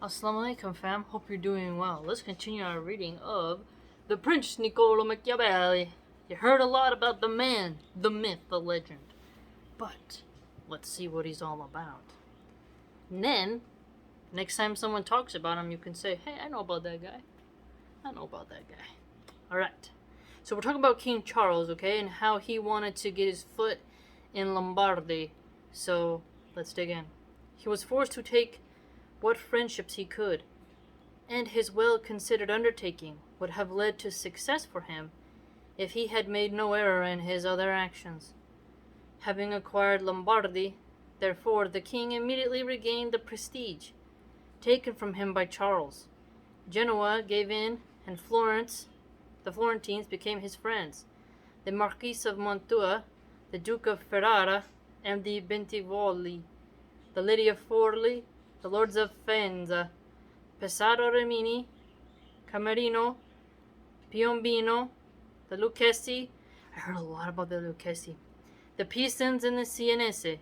Assalamu alaikum fam, hope you're doing well. Let's continue our reading of The Prince Niccolo Machiavelli. You heard a lot about the man, the myth, the legend. But let's see what he's all about. And then, next time someone talks about him, you can say, hey, I know about that guy. I know about that guy. Alright, so we're talking about King Charles, okay, and how he wanted to get his foot in Lombardy. So, let's dig in. He was forced to take what friendships he could, and his well-considered undertaking would have led to success for him if he had made no error in his other actions. Having acquired Lombardy, therefore, the king immediately regained the prestige taken from him by Charles. Genoa gave in, and the Florentines became his friends. The Marquis of Mantua, the Duke of Ferrara, and the Bentivogli, the Lady of Forli, the Lords of Faenza, Pesaro Rimini, Camerino, Piombino, the Lucchesi. I heard a lot about the Lucchesi. The Pisans and the Sienese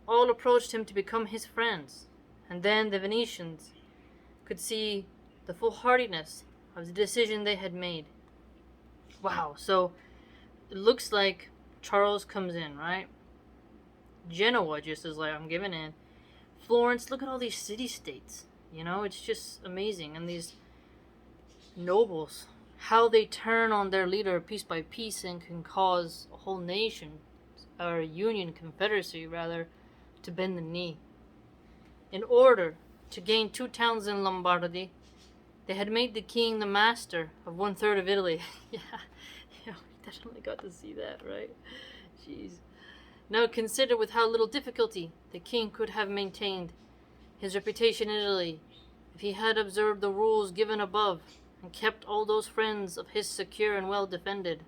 all approached him to become his friends, and then the Venetians could see the foolhardiness of the decision they had made. Wow, so it looks like Charles comes in, right? Genoa just is like, I'm giving in. Florence, look at all these city-states. You know, it's just amazing. And these nobles, how they turn on their leader piece by piece and can cause a whole nation, or a union, confederacy rather, to bend the knee. In order to gain 2 towns in Lombardy, they had made the king the master of 1/3 of Italy. Yeah, we definitely got to see that, right? Jeez. Now consider with how little difficulty the king could have maintained his reputation in Italy if he had observed the rules given above and kept all those friends of his secure and well defended.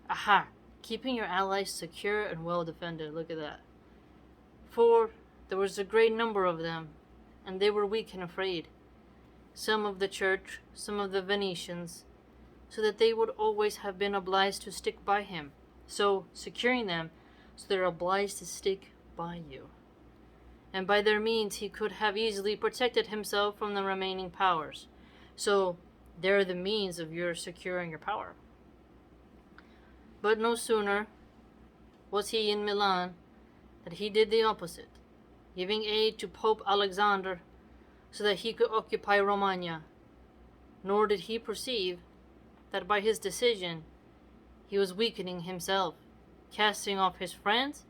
Aha! Keeping your allies secure and well defended. Look at that. For there was a great number of them, and they were weak and afraid. Some of the church, some of the Venetians, so that they would always have been obliged to stick by him. So, securing them, so they're obliged to stick by you. And by their means he could have easily protected himself from the remaining powers. So, they're the means of your securing your power. But no sooner was he in Milan that he did the opposite, giving aid to Pope Alexander so that he could occupy Romagna. Nor did he perceive that by his decision he was weakening himself, casting off his friends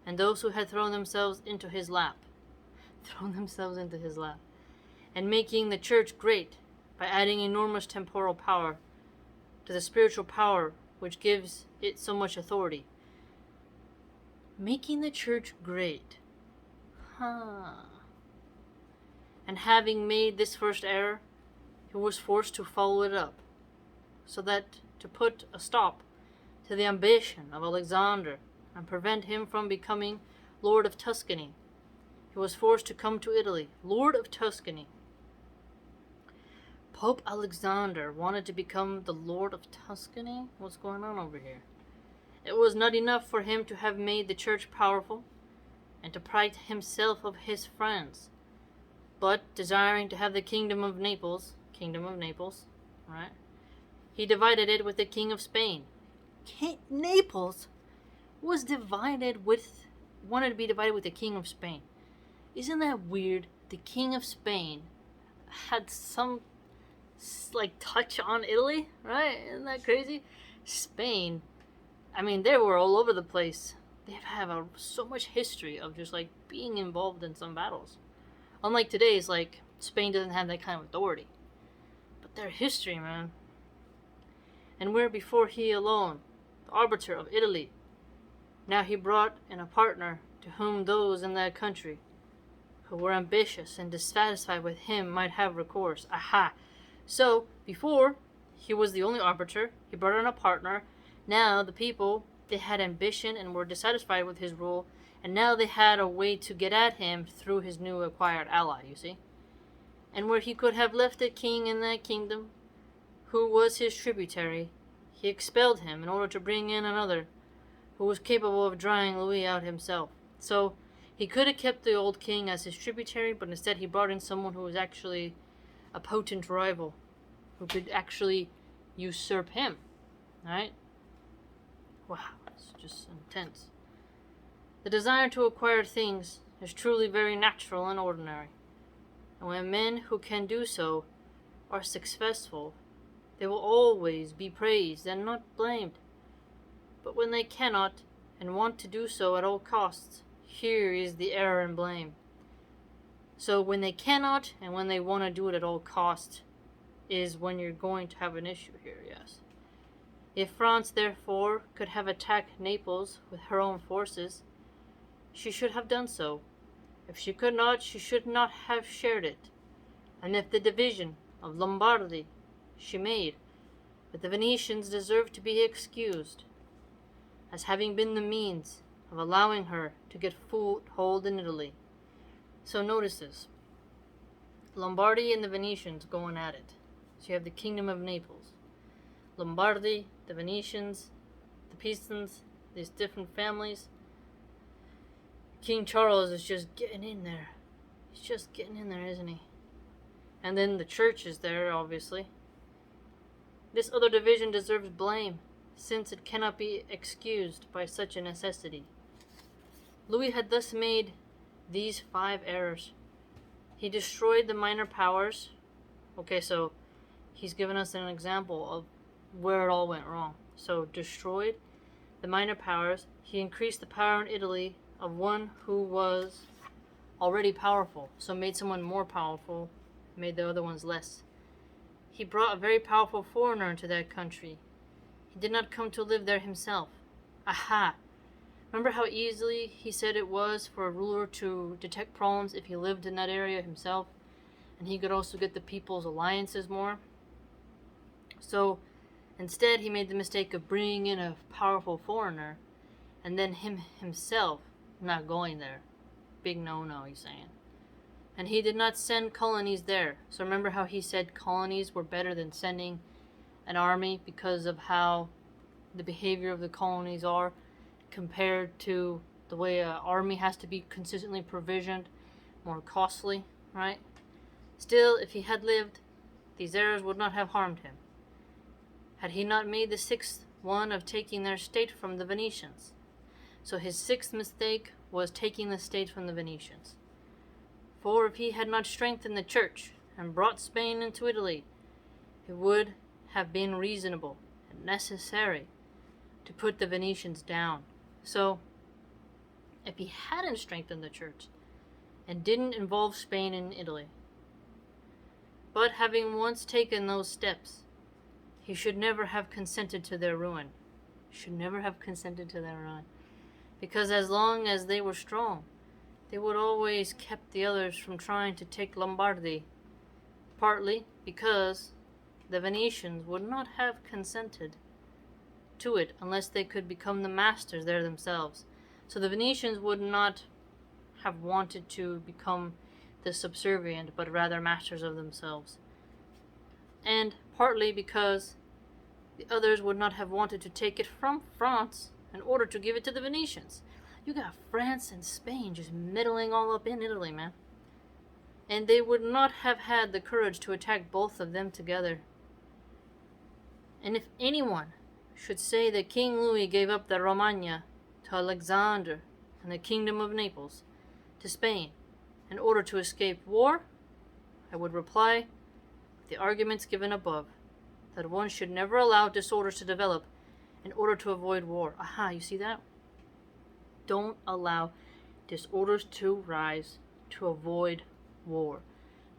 and those who had thrown themselves into his lap, and making the church great by adding enormous temporal power to the spiritual power which gives it so much authority. Making the church great. And having made this first error, he was forced to follow it up, so that to put a stop to the ambition of Alexander and prevent him from becoming Lord of Tuscany, he was forced to come to Italy, Lord of Tuscany. Pope Alexander wanted to become the Lord of Tuscany? What's going on over here? It was not enough for him to have made the church powerful and to pride himself of his friends, but desiring to have the kingdom of Naples, right? He divided it with the King of Spain. Naples wanted to be divided with the King of Spain. Isn't that weird? The King of Spain had some touch on Italy, right? Isn't that crazy? Spain, I mean, they were all over the place. They have so much history of just being involved in some battles. Unlike today's, Spain doesn't have that kind of authority. But their history, man. And where before he alone, the arbiter of Italy, now he brought in a partner to whom those in that country who were ambitious and dissatisfied with him might have recourse. Aha! So, before, he was the only arbiter, he brought in a partner. Now, the people, they had ambition and were dissatisfied with his rule, and now they had a way to get at him through his new acquired ally, you see? And where he could have left a king in that kingdom, who was his tributary, he expelled him in order to bring in another, who was capable of drawing Louis out himself. So, He could have kept the old king as his tributary, but instead he brought in someone who was actually a potent rival, who could actually usurp him. Right? Wow, it's just intense. The desire to acquire things is truly very natural and ordinary. And when men who can do so are successful, they will always be praised and not blamed. But when they cannot and want to do so at all costs, here is the error and blame. So when they cannot and when they want to do it at all costs is when you're going to have an issue here, yes. If France, therefore, could have attacked Naples with her own forces, she should have done so. If she could not, she should not have shared it. And if the division of Lombardy she made with the Venetians deserved to be excused, as having been the means of allowing her to get foothold in Italy. So notice this. Lombardy and the Venetians going at it. So you have the Kingdom of Naples. Lombardy, the Venetians, the Pisans, these different families. King Charles is just getting in there. He's just getting in there, isn't he? And then the church is there, obviously. This other division deserves blame, since it cannot be excused by such a necessity. Louis had thus made these 5 errors. He destroyed the minor powers. Okay, so he's given us an example of where it all went wrong. So destroyed the minor powers. He increased the power in Italy of one who was already powerful, so made someone more powerful, made the other ones less. He brought a very powerful foreigner into that country. He did not come to live there himself. Aha! Remember how easily he said it was for a ruler to detect problems if he lived in that area himself, and he could also get the people's alliances more? So instead he made the mistake of bringing in a powerful foreigner, and then himself not going there. Big no-no, he's saying. And he did not send colonies there. So remember how he said colonies were better than sending an army because of how the behavior of the colonies are compared to the way an army has to be consistently provisioned, more costly, right? Still, if he had lived, these errors would not have harmed him. Had he not made the 6th one of taking their state from the Venetians? So his 6th mistake was taking the state from the Venetians. For if he had not strengthened the church and brought Spain into Italy, it would have been reasonable and necessary to put the Venetians down. So, if he hadn't strengthened the church and didn't involve Spain in Italy, but having once taken those steps, he should never have consented to their ruin. Should never have consented to their ruin. Because as long as they were strong, they would always kept the others from trying to take Lombardy, partly because the Venetians would not have consented to it unless they could become the masters there themselves. So the Venetians would not have wanted to become the subservient, but rather masters of themselves. And partly because the others would not have wanted to take it from France in order to give it to the Venetians. You got France and Spain just meddling all up in Italy, man. And they would not have had the courage to attack both of them together. And if anyone should say that King Louis gave up the Romagna to Alexander and the Kingdom of Naples to Spain in order to escape war, I would reply with the arguments given above, that one should never allow disorders to develop in order to avoid war. Aha, you see that? Don't allow disorders to rise to avoid war.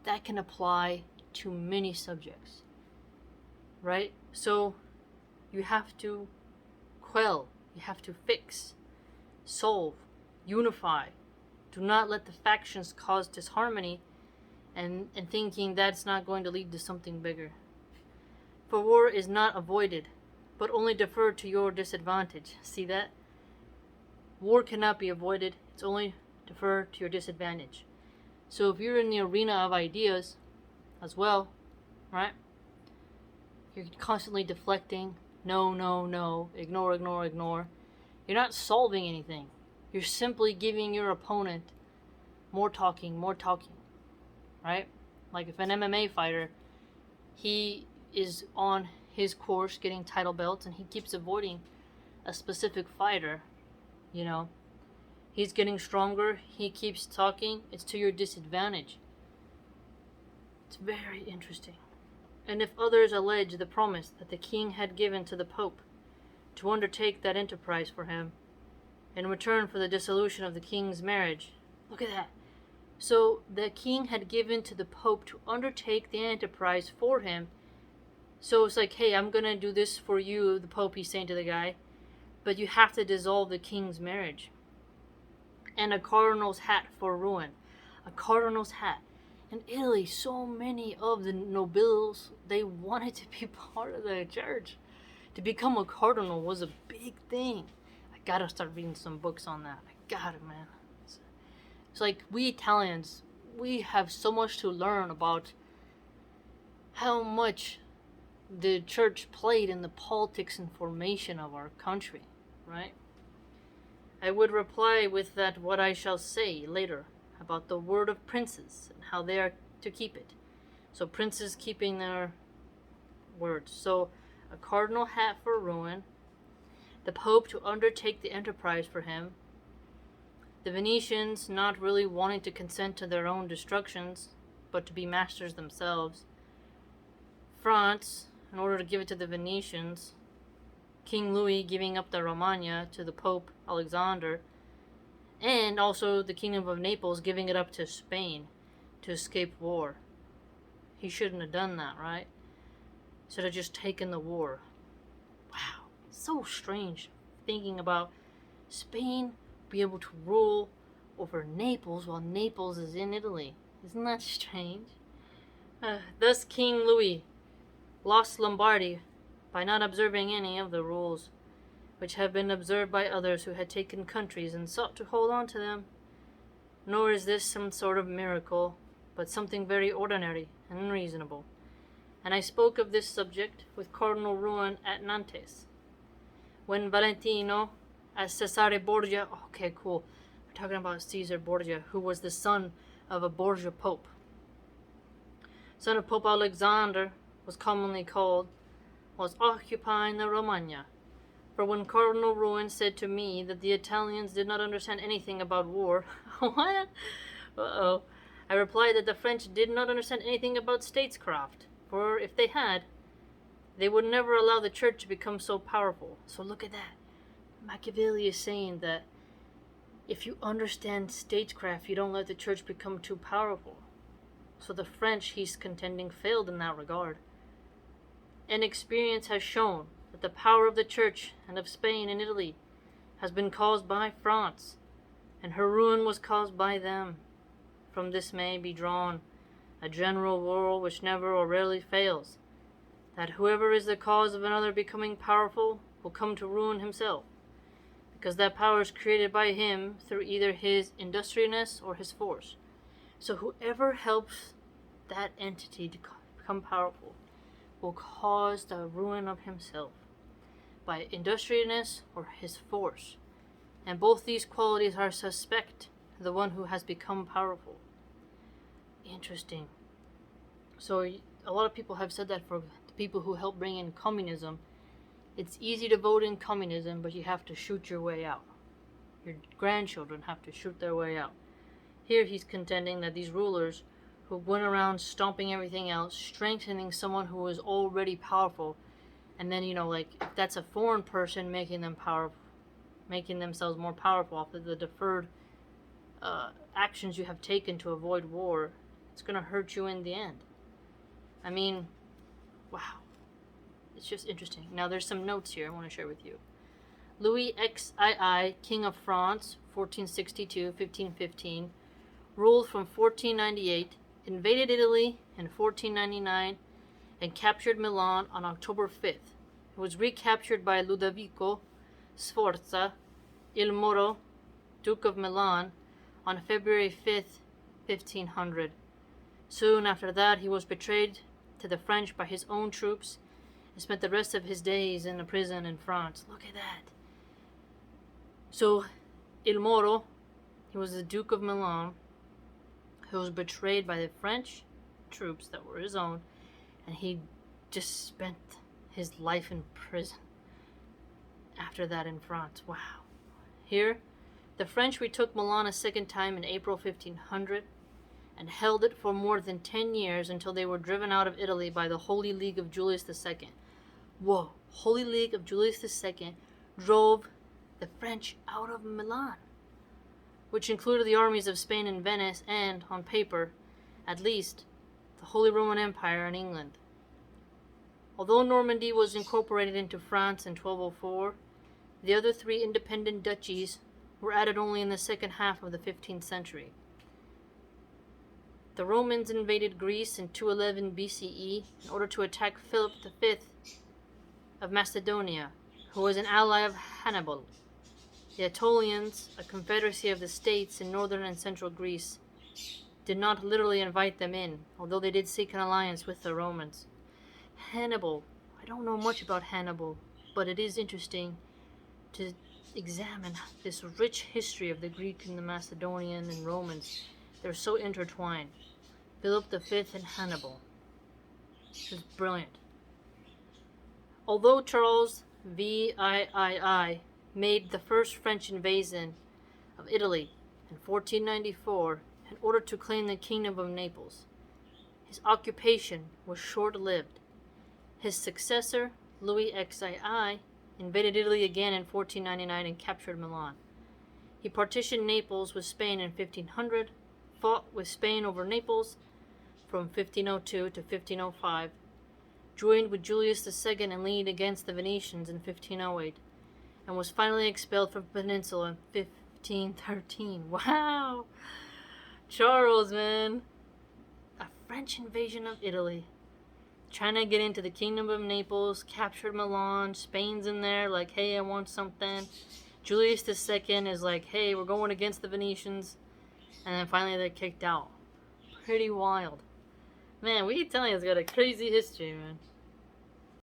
That can apply to many subjects, right? So you have to quell, you have to fix, solve, unify. Do not let the factions cause disharmony and thinking that's not going to lead to something bigger. For war is not avoided, but only deferred to your disadvantage. See that? War cannot be avoided, it's only deferred to your disadvantage. So if you're in the arena of ideas as well, right? You're constantly deflecting, no, no, no, ignore, ignore, ignore. You're not solving anything. You're simply giving your opponent more talking, right? Like if an MMA fighter, he is on his course getting title belts and he keeps avoiding a specific fighter, he's getting stronger, he keeps talking, it's to your disadvantage. It's very interesting. And if others allege the promise that the king had given to the Pope to undertake that enterprise for him, in return for the dissolution of the king's marriage, look at that. So the king had given to the Pope to undertake the enterprise for him. So it's like, hey, I'm going to do this for you, the Pope, he's saying to the guy, but you have to dissolve the king's marriage. And a cardinal's hat for ruin. A cardinal's hat. In Italy, so many of the nobles, they wanted to be part of the church. To become a cardinal was a big thing. I gotta start reading some books on that. I got it, man. It's like we Italians, we have so much to learn about how much the church played in the politics and formation of our country, right? I would reply with that what I shall say later about the word of princes and how they are to keep it. So princes keeping their words. So a cardinal hat for ruin, the Pope to undertake the enterprise for him, the Venetians not really wanting to consent to their own destructions, but to be masters themselves, France, in order to give it to the Venetians, King Louis giving up the Romagna to the Pope Alexander, and also the Kingdom of Naples giving it up to Spain to escape war. He shouldn't have done that, right? Should have just taken the war. Wow, so strange thinking about Spain be able to rule over Naples while Naples is in Italy. Isn't that strange? Thus King Louis lost Lombardy by not observing any of the rules, which have been observed by others who had taken countries and sought to hold on to them. Nor is this some sort of miracle, but something very ordinary and unreasonable. And I spoke of this subject with Cardinal Ruin at Nantes, when Valentino, as Cesare Borgia, okay, cool, we're talking about Caesar Borgia, who was the son of a Borgia Pope. Son of Pope Alexander was commonly called, was occupying the Romagna. For when Cardinal Ruin said to me that the Italians did not understand anything about war, what? Uh-oh. I replied that the French did not understand anything about statecraft, for if they had, they would never allow the church to become so powerful. So look at that. Machiavelli is saying that if you understand statecraft, you don't let the church become too powerful. So the French, he's contending, failed in that regard. And experience has shown that the power of the church and of Spain and Italy has been caused by France, and her ruin was caused by them. From this may be drawn a general rule which never or rarely fails, that whoever is the cause of another becoming powerful will come to ruin himself, because that power is created by him through either his industriousness or his force. So whoever helps that entity to become powerful will cause the ruin of himself by industriousness or his force. And both these qualities are suspect to the one who has become powerful. Interesting. So a lot of people have said that for the people who help bring in communism, it's easy to vote in communism, but you have to shoot your way out. Your grandchildren have to shoot their way out. Here he's contending that these rulers who went around stomping everything else, strengthening someone who was already powerful, and then, like, if that's a foreign person making them powerful, making themselves more powerful off of the deferred actions you have taken to avoid war, it's going to hurt you in the end. I mean, wow. It's just interesting. Now, there's some notes here I want to share with you. Louis XII, King of France, 1462-1515, ruled from 1498, invaded Italy in 1499, and captured Milan on October 5th. It was recaptured by Ludovico Sforza il Moro, Duke of Milan, on February 5th, 1500. Soon after that, he was betrayed to the French by his own troops and spent the rest of his days in a prison in France. Look at that. So, Il Moro, he was the Duke of Milan, who was betrayed by the French troops that were his own, and he just spent his life in prison after that in France. Wow. Here, the French retook Milan a second time in April 1500 and held it for more than 10 years until they were driven out of Italy by the Holy League of Julius II. Whoa, Holy League of Julius II drove the French out of Milan, which included the armies of Spain and Venice and, on paper, at least, the Holy Roman Empire and England. Although Normandy was incorporated into France in 1204, the other three independent duchies were added only in the second half of the 15th century. The Romans invaded Greece in 211 BCE in order to attack Philip V of Macedonia, who was an ally of Hannibal. The Aetolians, a confederacy of the states in northern and central Greece, did not literally invite them in, although they did seek an alliance with the Romans. Hannibal. I don't know much about Hannibal, but it is interesting to examine this rich history of the Greek and the Macedonian and Romans. They're so intertwined. Philip V and Hannibal. It was brilliant. Although Charles VIII made the first French invasion of Italy in 1494 in order to claim the Kingdom of Naples, his occupation was short-lived. His successor, Louis XII, invaded Italy again in 1499 and captured Milan. He partitioned Naples with Spain in 1500, fought with Spain over Naples from 1502 to 1505, joined with Julius II and leaned against the Venetians in 1508, and was finally expelled from the peninsula in 1513. Wow! Charles, man! A French invasion of Italy. Trying to get into the Kingdom of Naples, captured Milan, Spain's in there, like, hey, I want something. Julius II is like, hey, we're going against the Venetians. And then finally they're kicked out. Pretty wild. Man, we Italians got a crazy history, man.